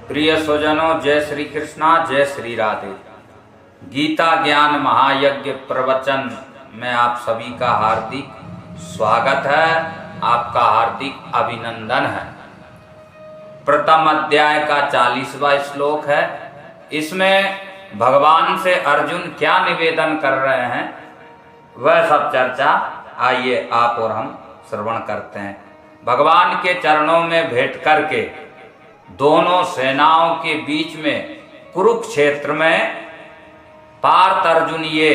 प्रिय स्वजनों, जय श्री कृष्णा, जय श्री राधे। गीता ज्ञान महायज्ञ प्रवचन में आप सभी का हार्दिक स्वागत है, आपका हार्दिक अभिनंदन है। प्रथम अध्याय का 40वां श्लोक है। इसमें भगवान से अर्जुन क्या निवेदन कर रहे हैं वह सब चर्चा आइए आप और हम श्रवण करते हैं। भगवान के चरणों में भेंट करके दोनों सेनाओं के बीच में कुरुक्षेत्र में पार्थ अर्जुन ये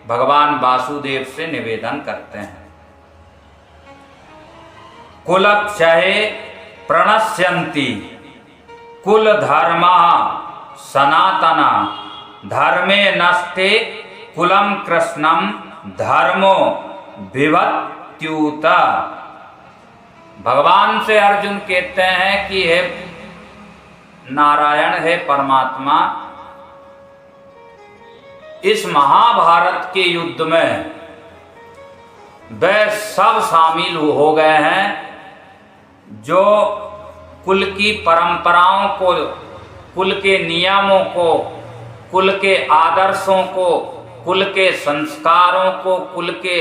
भगवान वासुदेव से निवेदन करते हैं। कुलक्षये प्रणश्यन्ति कुल धर्मा सनातना धर्मे नष्टे कुलम कृष्णम धर्मो विभत्युत। भगवान से अर्जुन कहते हैं कि हे नारायण, हे परमात्मा, इस महाभारत के युद्ध में वे सब शामिल हो गए हैं जो कुल की परंपराओं को, कुल के नियमों को, कुल के आदर्शों को, कुल के संस्कारों को, कुल के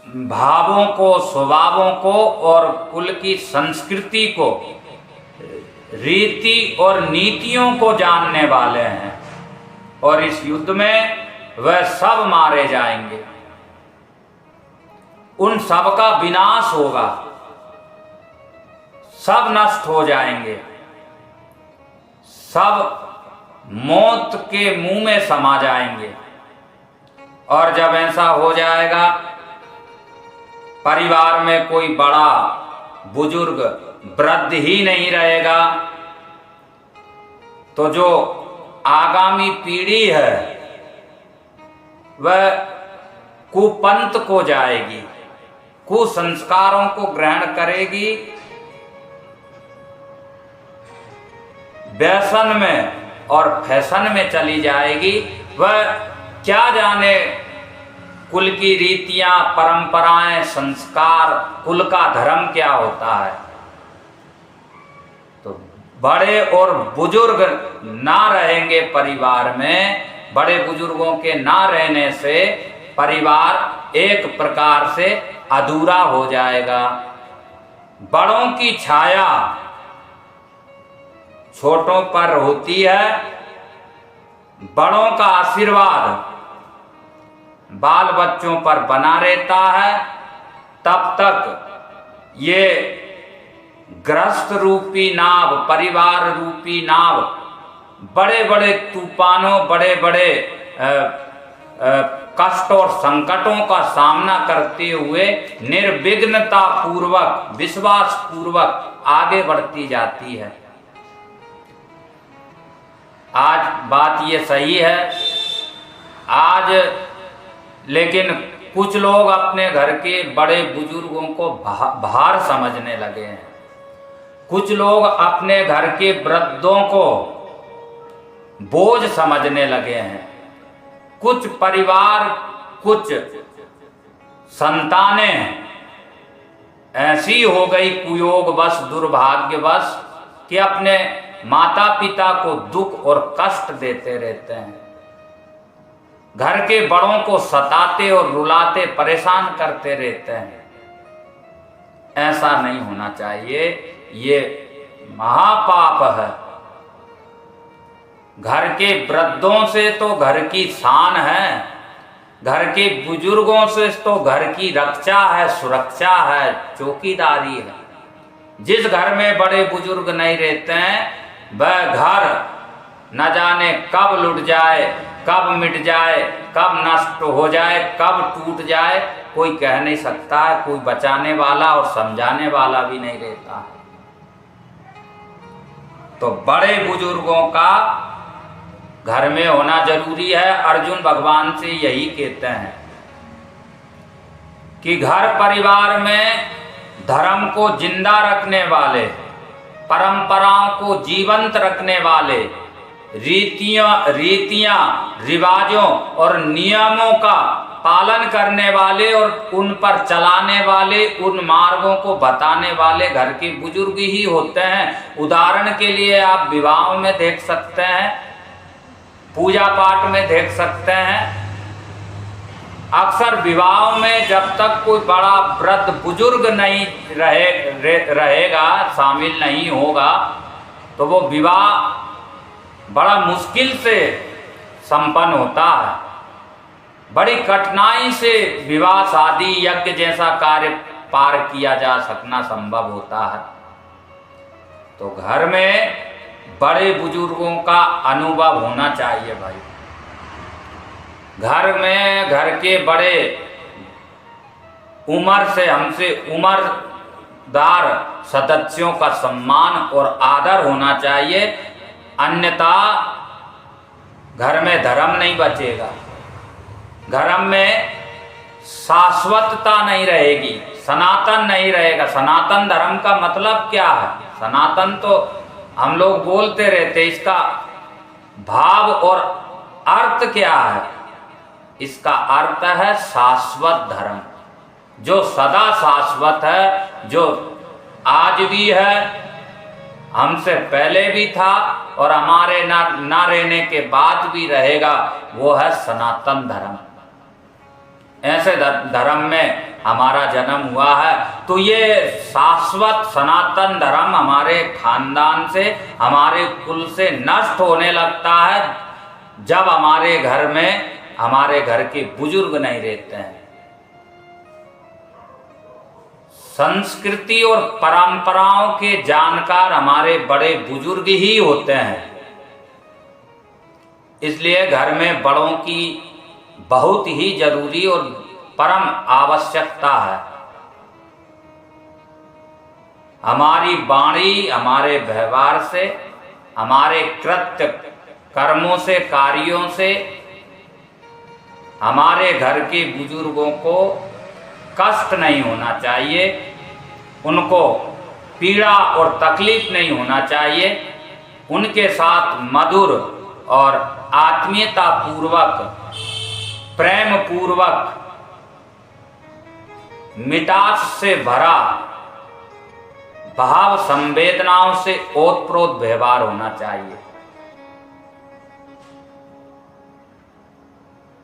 भावों को, स्वभावों को और कुल की संस्कृति को, रीति और नीतियों को जानने वाले हैं। और इस युद्ध में वह सब मारे जाएंगे, उन सब का विनाश होगा, सब नष्ट हो जाएंगे, सब मौत के मुंह में समा जाएंगे। और जब ऐसा हो जाएगा, परिवार में कोई बड़ा बुजुर्ग वृद्ध ही नहीं रहेगा, तो जो आगामी पीढ़ी है वह कुपंथ को जाएगी, कुसंस्कारों को ग्रहण करेगी, व्यसन में और फैशन में चली जाएगी। वह क्या जाने कुल की रीतियां, परंपराएं, संस्कार, कुल का धर्म क्या होता है। तो बड़े और बुजुर्ग ना रहेंगे परिवार में, बड़े बुजुर्गों के ना रहने से परिवार एक प्रकार से अधूरा हो जाएगा। बड़ों की छाया छोटों पर होती है, बड़ों का आशीर्वाद बाल बच्चों पर बना रहता है। तब तक ये ग्रस्त रूपी नाव, परिवार रूपी नाव बड़े बड़े तूफानों, बड़े बड़े कष्ट और संकटों का सामना करते हुए निर्विघ्नता पूर्वक, विश्वास पूर्वक आगे बढ़ती जाती है। आज बात ये सही है। आज लेकिन कुछ लोग अपने घर के बड़े बुजुर्गों को भार समझने लगे हैं। कुछ लोग अपने घर के वृद्धों को बोझ समझने लगे हैं। कुछ परिवार, कुछ संतानें ऐसी हो गई कुयोगवश, दुर्भाग्यवश कि अपने माता पिता को दुख और कष्ट देते रहते हैं, घर के बड़ों को सताते और रुलाते, परेशान करते रहते हैं। ऐसा नहीं होना चाहिए, ये महापाप है। घर के वृद्धों से तो घर की शान है, घर के बुजुर्गों से तो घर की रक्षा है, सुरक्षा है, चौकीदारी है। जिस घर में बड़े बुजुर्ग नहीं रहते हैं वह घर न जाने कब लुट जाए, कब मिट जाए, कब नष्ट हो जाए, कब टूट जाए, कोई कह नहीं सकता है। कोई बचाने वाला और समझाने वाला भी नहीं रहता। तो बड़े बुजुर्गों का घर में होना जरूरी है। अर्जुन भगवान से यही कहते हैं कि घर परिवार में धर्म को जिंदा रखने वाले, परंपराओं को जीवंत रखने वाले, रीतियां, रिवाजों और नियमों का पालन करने वाले और उन पर चलाने वाले, उन मार्गों को बताने वाले घर के बुजुर्ग ही होते हैं। उदाहरण के लिए आप विवाहों में देख सकते हैं, पूजा पाठ में देख सकते हैं। अक्सर विवाहों में जब तक कोई बड़ा वृद्ध बुजुर्ग नहीं रहेगा, शामिल नहीं होगा, तो वो विवाह बड़ा मुश्किल से संपन्न होता है। बड़ी कठिनाई से विवाह, शादी, यज्ञ जैसा कार्य पार किया जा सकना संभव होता है। तो घर में बड़े बुजुर्गों का अनुभव होना चाहिए भाई। घर में घर के बड़े उम्र से, हमसे उम्रदार सदस्यों का सम्मान और आदर होना चाहिए, अन्यथा घर में धर्म नहीं बचेगा, घर में शाश्वतता नहीं रहेगी, सनातन नहीं रहेगा। सनातन धर्म का मतलब क्या है? सनातन तो हम लोग बोलते रहते, इसका भाव और अर्थ क्या है? इसका अर्थ है शाश्वत धर्म, जो सदा शाश्वत है, जो आज भी है, हमसे पहले भी था और हमारे ना रहने के बाद भी रहेगा, वो है सनातन धर्म। ऐसे धर्म में हमारा जन्म हुआ है। तो ये शाश्वत सनातन धर्म हमारे खानदान से, हमारे कुल से नष्ट होने लगता है जब हमारे घर में हमारे घर के बुजुर्ग नहीं रहते हैं। संस्कृति और परंपराओं के जानकार हमारे बड़े बुजुर्ग ही होते हैं। इसलिए घर में बड़ों की बहुत ही जरूरी और परम आवश्यकता है। हमारी वाणी, हमारे व्यवहार से, हमारे कृत्य कर्मों से, कार्यों से हमारे घर के बुजुर्गों को कष्ट नहीं होना चाहिए, उनको पीड़ा और तकलीफ नहीं होना चाहिए। उनके साथ मधुर और आत्मीयता पूर्वक, प्रेम पूर्वक, मिठास से भरा, भाव संवेदनाओं से ओतप्रोत व्यवहार होना चाहिए।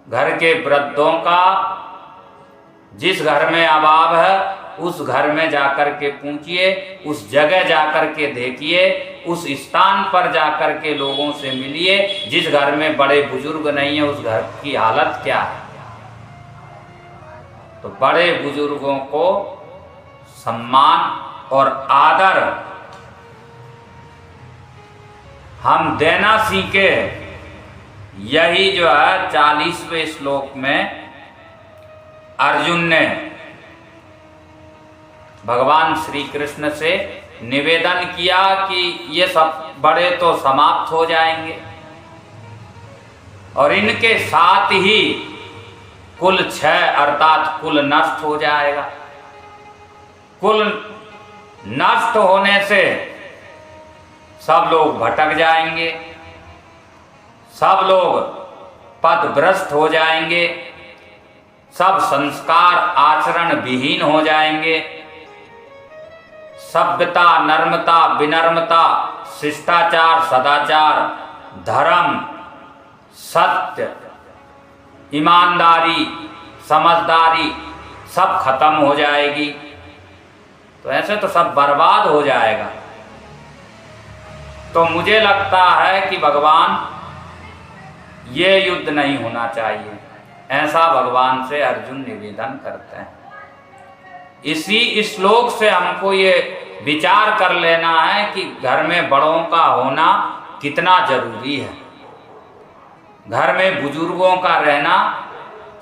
घर के वृद्धों का जिस घर में अभाव है, उस घर में जाकर के पूछिए, उस जगह जाकर के देखिए, उस स्थान पर जाकर के लोगों से मिलिए जिस घर में बड़े बुजुर्ग नहीं है, उस घर की हालत क्या है। तो बड़े बुजुर्गों को सम्मान और आदर हम देना सीखे। यही जो है 40वें श्लोक में अर्जुन ने भगवान श्री कृष्ण से निवेदन किया कि ये सब बड़े तो समाप्त हो जाएंगे और इनके साथ ही कुल 6 अर्थात कुल नष्ट हो जाएगा। कुल नष्ट होने से सब लोग भटक जाएंगे, सब लोग पथभ्रष्ट हो जाएंगे, सब संस्कार आचरण विहीन हो जाएंगे। सभ्यता, नर्मता, विनम्रता, शिष्टाचार, सदाचार, धर्म, सत्य, ईमानदारी, समझदारी सब खत्म हो जाएगी। तो ऐसे तो सब बर्बाद हो जाएगा। तो मुझे लगता है कि भगवान ये युद्ध नहीं होना चाहिए, ऐसा भगवान से अर्जुन निवेदन करते हैं। इसी श्लोक से हमको ये विचार कर लेना है कि घर में बड़ों का होना कितना जरूरी है, घर में बुजुर्गों का रहना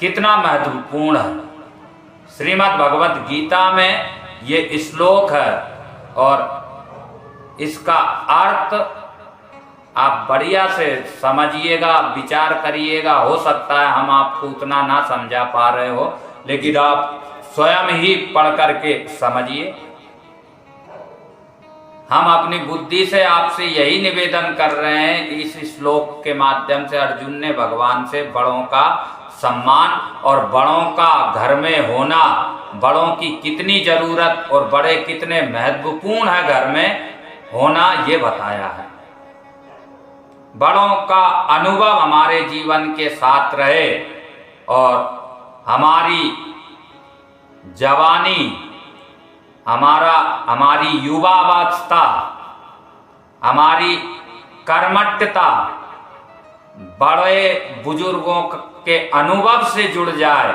कितना महत्वपूर्ण है। श्रीमद् भगवत गीता में ये श्लोक है और इसका अर्थ आप बढ़िया से समझिएगा, विचार करिएगा। हो सकता है हम आपको उतना ना समझा पा रहे हो, लेकिन आप स्वयं ही पढ़ करके समझिए। हम अपनी बुद्धि से आपसे यही निवेदन कर रहे हैं कि इस श्लोक के माध्यम से अर्जुन ने भगवान से बड़ों का सम्मान और बड़ों का घर में होना, बड़ों की कितनी जरूरत और बड़े कितने महत्वपूर्ण है घर में होना, ये बताया है। बड़ों का अनुभव हमारे जीवन के साथ रहे और हमारी जवानी, हमारी युवावस्था, हमारी कर्मठता बड़े बुजुर्गों के अनुभव से जुड़ जाए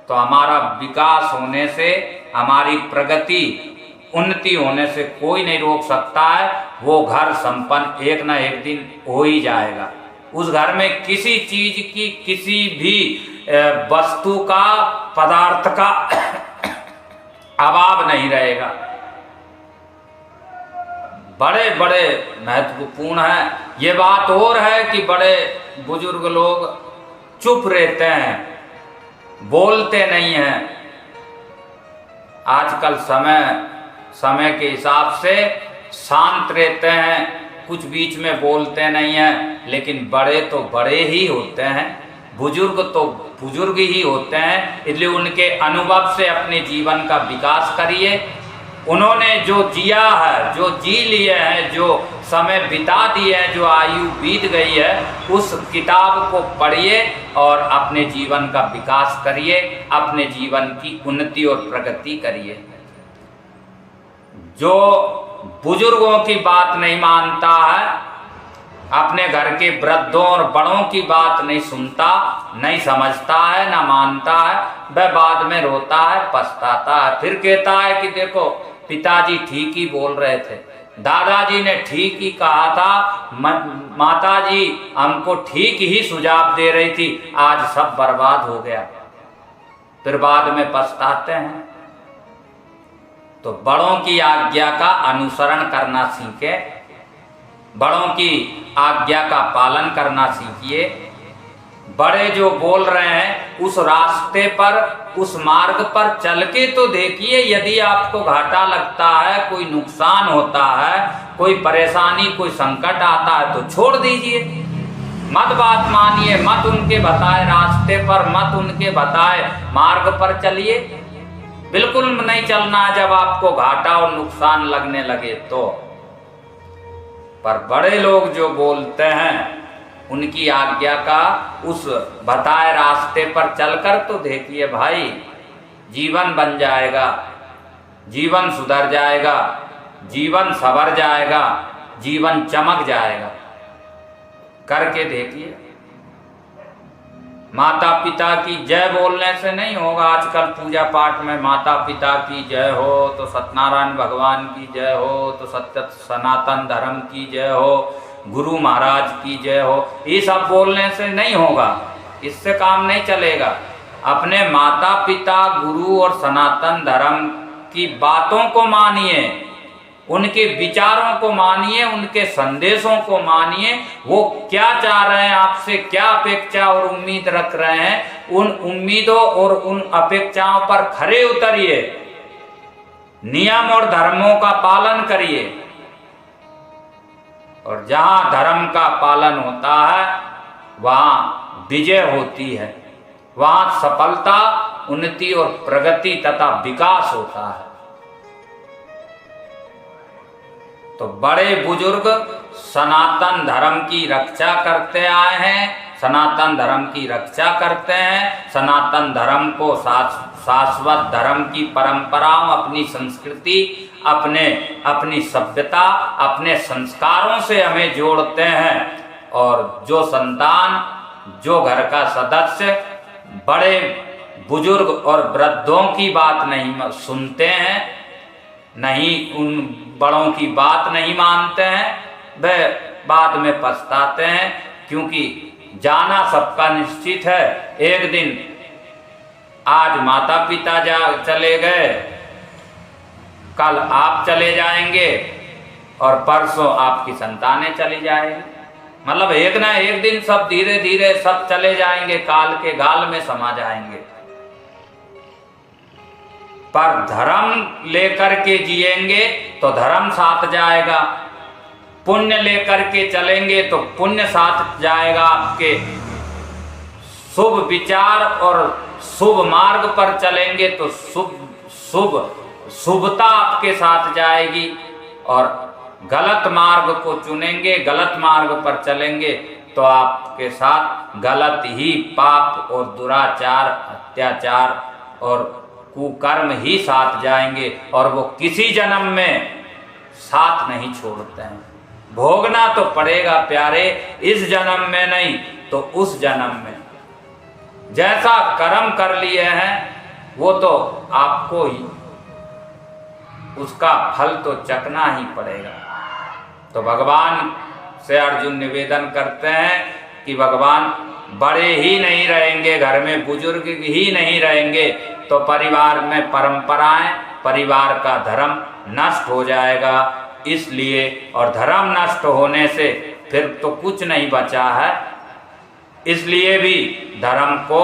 तो हमारा विकास होने से, हमारी प्रगति, उन्नति होने से कोई नहीं रोक सकता है। वो घर संपन्न एक ना एक दिन हो ही जाएगा। उस घर में किसी चीज की, किसी भी वस्तु का, पदार्थ का अभाव नहीं रहेगा। बड़े बड़े महत्वपूर्ण है। ये बात और है कि बड़े बुजुर्ग लोग चुप रहते हैं, बोलते नहीं हैं। आजकल समय के हिसाब से शांत रहते हैं, कुछ बीच में बोलते नहीं हैं। लेकिन बड़े तो बड़े ही होते हैं, बुजुर्ग तो बुजुर्ग ही होते हैं। इसलिए उनके अनुभव से अपने जीवन का विकास करिए। उन्होंने जो जिया है, जो जी लिए हैं, जो समय बिता दिए हैं, जो आयु बीत गई है, उस किताब को पढ़िए और अपने जीवन का विकास करिए, अपने जीवन की उन्नति और प्रगति करिए। जो बुजुर्गों की बात नहीं मानता है, अपने घर के वृद्धों और बड़ों की बात नहीं सुनता, नहीं समझता है, ना मानता है, वह बाद में रोता है, पछताता है। फिर कहता है कि देखो पिताजी ठीक ही बोल रहे थे, दादाजी ने ठीक ही कहा था, माताजी हमको ठीक ही सुझाव दे रही थी, आज सब बर्बाद हो गया। फिर बाद में पछताते हैं। तो बड़ों की आज्ञा का अनुसरण करना सीखे, बड़ों की आज्ञा का पालन करना सीखिए। बड़े जो बोल रहे हैं उस रास्ते पर, उस मार्ग पर चल के तो देखिए। यदि आपको घाटा लगता है, कोई नुकसान होता है, कोई परेशानी, कोई संकट आता है तो छोड़ दीजिए। मत बात मानिए, मत उनके बताए रास्ते पर, मत उनके बताए मार्ग पर चलिए। बिल्कुल नहीं चलना है जब आपको घाटा और नुकसान लगने लगे तो। पर बड़े लोग जो बोलते हैं उनकी आज्ञा का, उस बताए रास्ते पर चलकर तो देखिए भाई, जीवन बन जाएगा, जीवन सुधर जाएगा, जीवन संवर जाएगा, जीवन चमक जाएगा। करके देखिए। माता पिता की जय बोलने से नहीं होगा। आजकल पूजा पाठ में माता पिता की जय हो, तो सत्यनारायण भगवान की जय हो, तो सत्य सनातन धर्म की जय हो, गुरु महाराज की जय हो, ये सब बोलने से नहीं होगा, इससे काम नहीं चलेगा। अपने माता पिता, गुरु और सनातन धर्म की बातों को मानिए, उनके विचारों को मानिए, उनके संदेशों को मानिए। वो क्या चाह रहे हैं आपसे, क्या अपेक्षा और उम्मीद रख रहे हैं, उन उम्मीदों और उन अपेक्षाओं पर खरे उतरिए, नियम और धर्मों का पालन करिए। और जहां धर्म का पालन होता है वहां विजय होती है, वहां सफलता, उन्नति और प्रगति तथा विकास होता है। तो बड़े बुजुर्ग सनातन धर्म की रक्षा करते आए हैं, सनातन धर्म की रक्षा करते हैं। सनातन धर्म को शाश्वत धर्म की परंपराओं, अपनी संस्कृति, अपनी सभ्यता, अपने संस्कारों से हमें जोड़ते हैं। और जो संतान, जो घर का सदस्य बड़े बुजुर्ग और वृद्धों की बात नहीं सुनते हैं, नहीं उन बड़ों की बात नहीं मानते हैं, वह बाद में पछताते हैं। क्योंकि जाना सबका निश्चित है। एक दिन आज माता पिता चले गए, कल आप चले जाएंगे और परसों आपकी संतानें चली जाएंगी। मतलब एक ना एक दिन सब धीरे धीरे सब चले जाएंगे, काल के गाल में समा जाएंगे। पर धर्म लेकर के जिएंगे तो धर्म साथ जाएगा, पुण्य लेकर के चलेंगे तो पुण्य साथ जाएगा आपके, शुभ विचार और शुभ मार्ग पर चलेंगे तो शुभता आपके साथ जाएगी, और गलत मार्ग को चुनेंगे, गलत मार्ग पर चलेंगे तो आपके साथ गलत ही पाप और दुराचार, अत्याचार और कुकर्म ही साथ जाएंगे, और वो किसी जन्म में साथ नहीं छोड़ते हैं। भोगना तो पड़ेगा प्यारे, इस जन्म में नहीं तो उस जन्म में। जैसा कर्म कर लिए हैं वो तो आपको ही उसका फल तो चखना ही पड़ेगा। तो भगवान से अर्जुन निवेदन करते हैं कि भगवान बड़े ही नहीं रहेंगे, घर में बुजुर्ग ही नहीं रहेंगे तो परिवार में परंपराएं, परिवार का धर्म नष्ट हो जाएगा। इसलिए, और धर्म नष्ट होने से फिर तो कुछ नहीं बचा है, इसलिए भी धर्म को,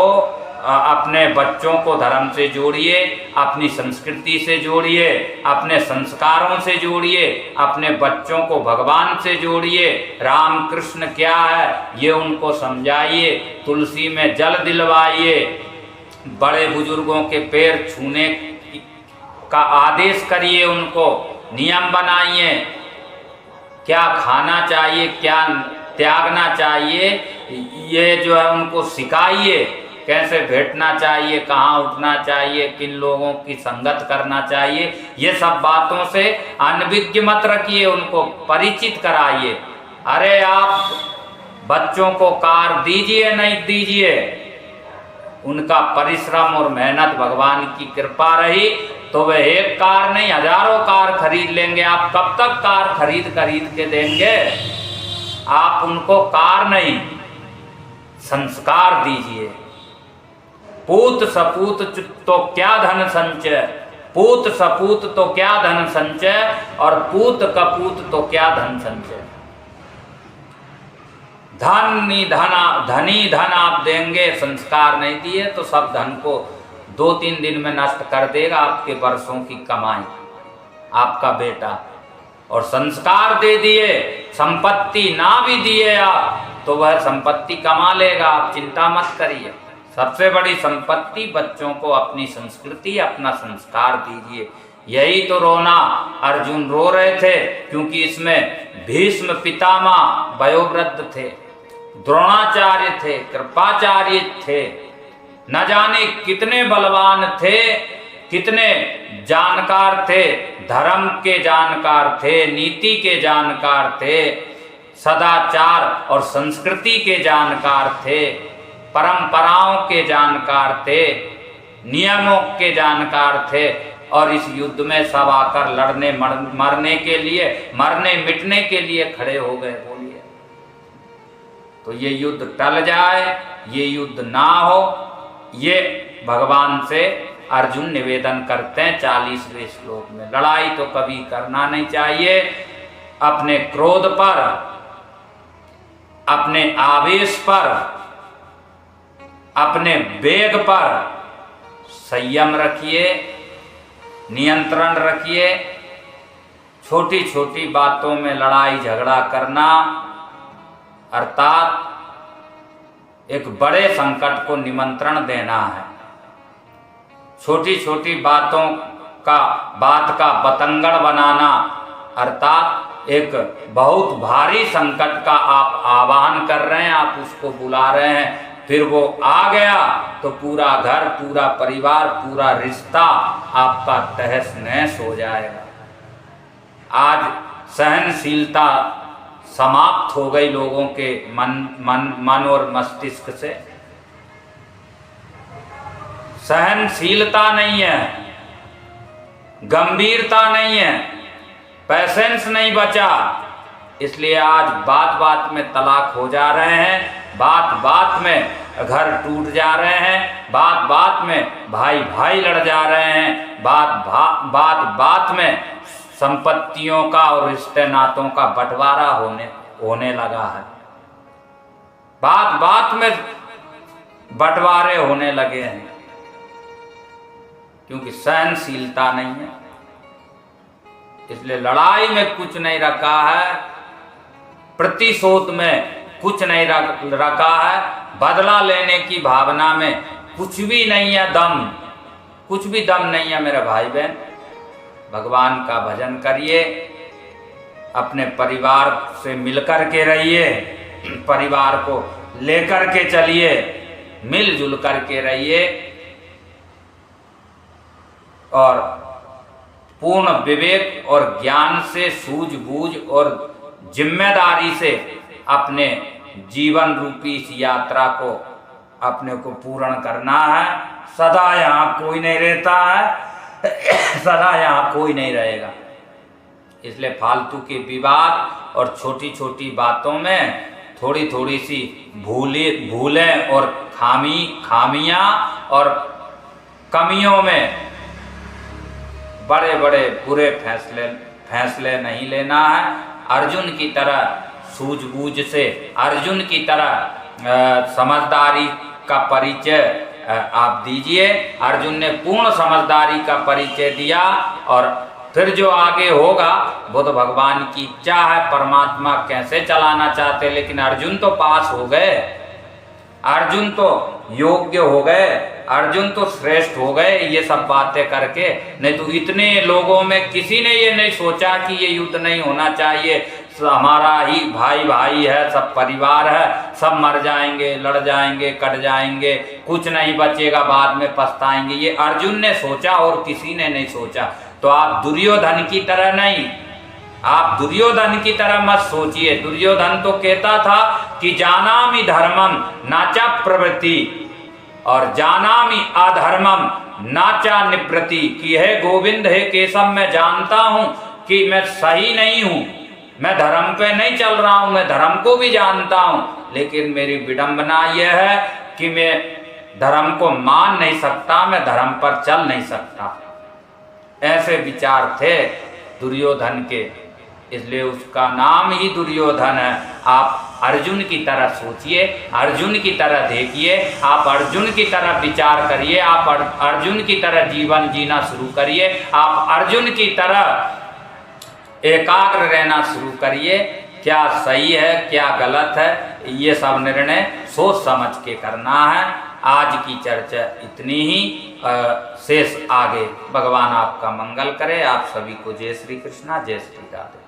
अपने बच्चों को धर्म से जोड़िए, अपनी संस्कृति से जोड़िए, अपने संस्कारों से जोड़िए, अपने बच्चों को भगवान से जोड़िए। राम कृष्ण क्या है ये उनको समझाइए, तुलसी में जल दिलवाइए, बड़े बुजुर्गों के पैर छूने का आदेश करिए, उनको नियम बनाइए, क्या खाना चाहिए, क्या त्यागना चाहिए, ये जो है उनको सिखाइए, कैसे बैठना चाहिए, कहाँ उठना चाहिए, किन लोगों की संगत करना चाहिए। ये सब बातों से अनभिज्ञ मत रखिए, उनको परिचित कराइए। अरे आप बच्चों को कार दीजिए नहीं दीजिए, उनका परिश्रम और मेहनत, भगवान की कृपा रही तो वह एक कार नहीं हजारों कार खरीद लेंगे। आप कब तक कार खरीद के देंगे? आप उनको कार नहीं, संस्कार दीजिए। पूत सपूत तो क्या धन संचय, पूत सपूत तो क्या धन संचय, और पूत कपूत तो क्या धन संचय। धनी धन आप देंगे, संस्कार नहीं दिए तो सब धन को 2-3 दिन में नष्ट कर देगा आपके वर्षों की कमाई आपका बेटा। और संस्कार दे दिए, संपत्ति ना भी दिए आप तो वह संपत्ति कमा लेगा, आप चिंता मत करिए। सबसे बड़ी संपत्ति बच्चों को अपनी संस्कृति, अपना संस्कार दीजिए। यही तो रोना, अर्जुन रो रहे थे क्योंकि इसमें भीष्म पितामह वयोवृद्ध थे, द्रोणाचार्य थे, कृपाचार्य थे, न जाने कितने बलवान थे, कितने जानकार थे, धर्म के जानकार थे, नीति के जानकार थे, सदाचार और संस्कृति के जानकार थे, परंपराओं के जानकार थे, नियमों के जानकार थे। और इस युद्ध में सब आकर लड़ने मरने के लिए, मरने मिटने के लिए खड़े हो गए। बोलिए, तो ये युद्ध टल जाए, ये युद्ध ना हो, ये भगवान से अर्जुन निवेदन करते हैं 40वें श्लोक में। लड़ाई तो कभी करना नहीं चाहिए। अपने क्रोध पर, अपने आवेश पर, अपने वेग पर संयम रखिए, नियंत्रण रखिए। छोटी छोटी बातों में लड़ाई झगड़ा करना अर्थात एक बड़े संकट को निमंत्रण देना है। छोटी छोटी बात का बतंगड़ बनाना अर्थात एक बहुत भारी संकट का आप आवाहन कर रहे हैं, आप उसको बुला रहे हैं, फिर वो आ गया तो पूरा घर, पूरा परिवार, पूरा रिश्ता आपका तहस नहस हो जाएगा। आज सहनशीलता समाप्त हो गई लोगों के मन और मस्तिष्क से। सहनशीलता नहीं है, गंभीरता नहीं है, पैसेंस नहीं बचा। इसलिए आज बात बात में तलाक हो जा रहे हैं, बात बात में घर टूट जा रहे हैं, बात बात में भाई भाई लड़ जा रहे हैं, बात बात में संपत्तियों का और रिश्ते नातों का बंटवारा होने लगा है। बात बात में बंटवारे होने लगे हैं क्योंकि सहनशीलता नहीं है। इसलिए लड़ाई में कुछ नहीं रखा है, प्रतिशोध में कुछ नहीं रखा है, बदला लेने की भावना में कुछ भी नहीं है दम, कुछ भी दम नहीं है मेरे भाई बहन। भगवान का भजन करिए, अपने परिवार से मिलकर के रहिए, परिवार को लेकर के चलिए, मिलजुल करके रहिए और पूर्ण विवेक और ज्ञान से, सूझबूझ और जिम्मेदारी से अपने जीवन रूपी इस यात्रा को अपने को पूर्ण करना है। सदा यहाँ कोई नहीं रहता है, सदा यहाँ कोई नहीं रहेगा। इसलिए फालतू के विवाद और छोटी छोटी बातों में थोड़ी थोड़ी सी भूलें और खामियां और कमियों में बड़े बड़े बुरे फैसले नहीं लेना है। अर्जुन की तरह सूझबूझ से, अर्जुन की तरह समझदारी का परिचय आप दीजिए। अर्जुन ने पूर्ण समझदारी का परिचय दिया और फिर जो आगे होगा वो तो भगवान की इच्छा है, परमात्मा कैसे चलाना चाहते। लेकिन अर्जुन तो पास हो गए, अर्जुन तो योग्य हो गए, अर्जुन तो श्रेष्ठ हो गए ये सब बातें करके। नहीं तो इतने लोगों में किसी ने ये नहीं सोचा कि ये युद्ध नहीं होना चाहिए, हमारा ही भाई भाई है, सब परिवार है, सब मर जाएंगे, लड़ जाएंगे, कट जाएंगे, कुछ नहीं बचेगा, बाद में पछताएंगे। ये अर्जुन ने सोचा और किसी ने नहीं सोचा। तो आप दुर्योधन की तरह नहीं, आप दुर्योधन की तरह मत सोचिए। दुर्योधन तो कहता था कि जानामि धर्मम नाचा प्रवृत्ति और जानामि अधर्मम नाचा निवृत्ति, कि हे गोविंद, हे केशव, मैं जानता हूं कि मैं सही नहीं हूं, मैं धर्म पे नहीं चल रहा हूं, मैं धर्म को भी जानता हूं, लेकिन मेरी विडंबना यह है कि मैं धर्म को मान नहीं सकता, मैं धर्म पर चल नहीं सकता। ऐसे विचार थे दुर्योधन के, इसलिए उसका नाम ही दुर्योधन है। आप अर्जुन की तरह सोचिए, अर्जुन की तरह देखिए, आप अर्जुन की तरह विचार करिए, आप अर्जुन की तरह जीवन जीना शुरू करिए, आप अर्जुन की तरह एकाग्र रहना शुरू करिए। क्या सही है, क्या गलत है, ये सब निर्णय सोच समझ के करना है। आज की चर्चा इतनी ही, शेष आगे। भगवान आपका मंगल करे। आप सभी को जय श्री कृष्णा, जय श्री राधे।